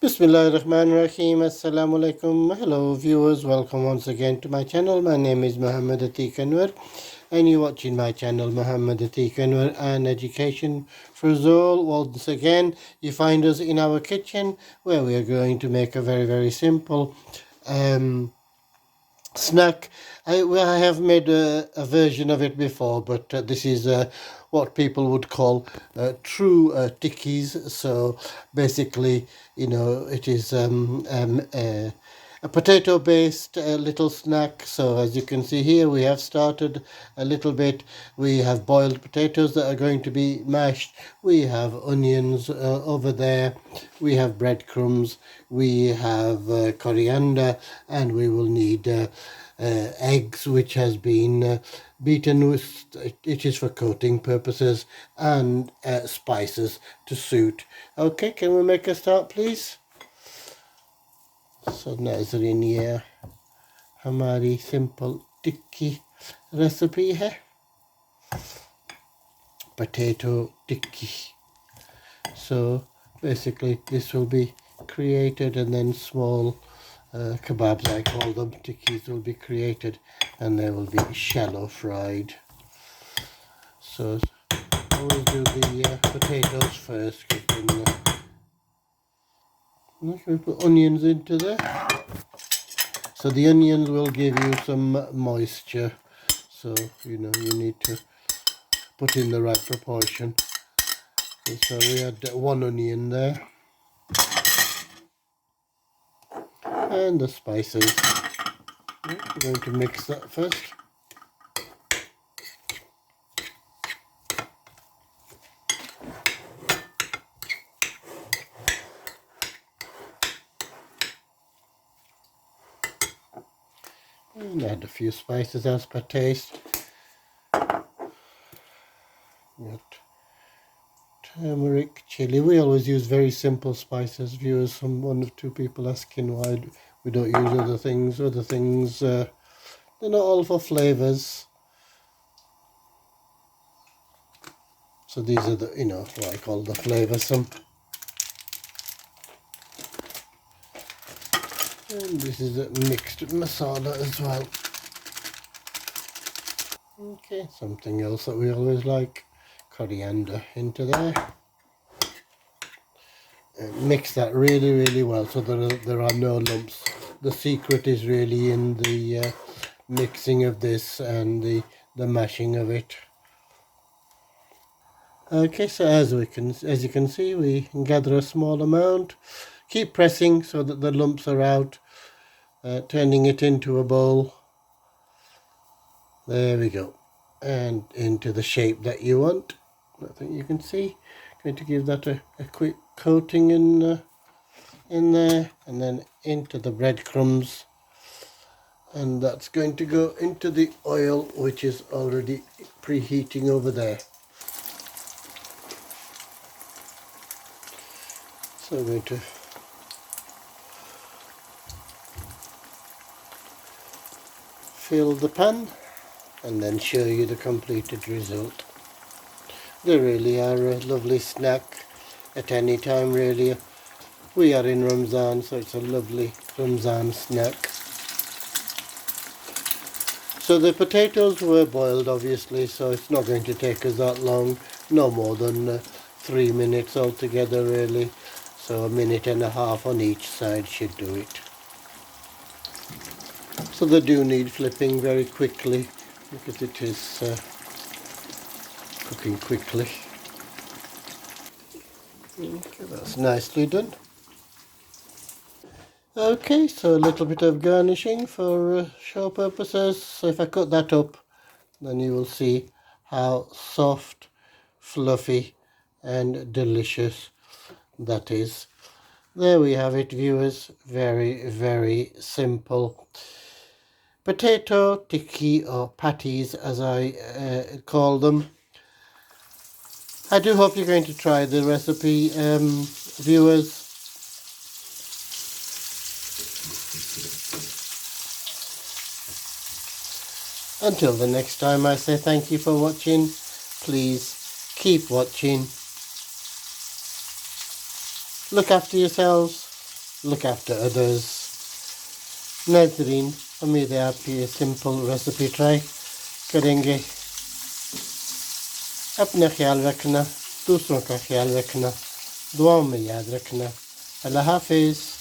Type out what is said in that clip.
Bismillahirrahmanirrahim. Assalamu alaikum. Hello viewers, welcome once again to my channel. My name is Mohammed and you're watching my channel Mohammed and Education for us all. Once again, you find us in our kitchen where we are going to make a very simple snack. I have made a version of it before, but this is what people would call true tikis. So basically, it is a potato-based little snack. So as you can see here, we have started a little bit. We have boiled potatoes that are going to be mashed. We have onions over there. We have breadcrumbs. We have coriander, and we will need eggs, which has been beaten with, it is for coating purposes, and spices to suit. Okay, can we make a start, please? So नाजरीन ये हमारी simple टिक्की recipe है, potato tikki. So basically this will be created, and then small kebabs, I call them, tikkis, will be created, and they will be shallow fried. So always do the potatoes first. We put onions into there. So the onions will give you some moisture. So you need to put in the right proportion. And so we had one onion there, and the spices. We're going to mix that first. And add a few spices as per taste. Got turmeric, chili. We always use very simple spices. Viewers, one or two people asking why we don't use other things. Other things, they're not all for flavors. So these are the, what I call the flavorsome. And this is a mixed masala as well. Okay, something else that we always like, coriander into there. And mix that really well so there are no lumps. The secret is really in the mixing of this and the mashing of it. Okay, so as you can see, we gather a small amount. Keep pressing so that the lumps are out, turning it into a bowl. There we go, and into the shape that you want. I think you can see. Going to give that a quick coating in there, and then into the breadcrumbs, and that's going to go into the oil, which is already preheating over there. So I'm going to fill the pan and then show you the completed result. They really are a lovely snack at any time, really. We are in Ramzan, so it's a lovely Ramzan snack. So the potatoes were boiled, obviously, so it's not going to take us that long. No more than 3 minutes altogether, really. So 1.5 minutes on each side should do it. So they do need flipping very quickly because it is cooking quickly. Okay, that's nicely done. Okay, so a little bit of garnishing for show purposes. So if I cut that up, then you will see how soft, fluffy and delicious that is. There we have it, viewers. Very simple potato tiki, or patties as I call them. I do hope you're going to try the recipe, viewers. Until the next time, I say thank you for watching. Please keep watching. Look after yourselves. look after others. नाजरीन, उम्मीद है आप ये simple recipe try करेंगे। अपना ख्याल रखना, दूसरों का ख्याल रखना, दुआओं में याद रखना। अल्लाह हाफिज़।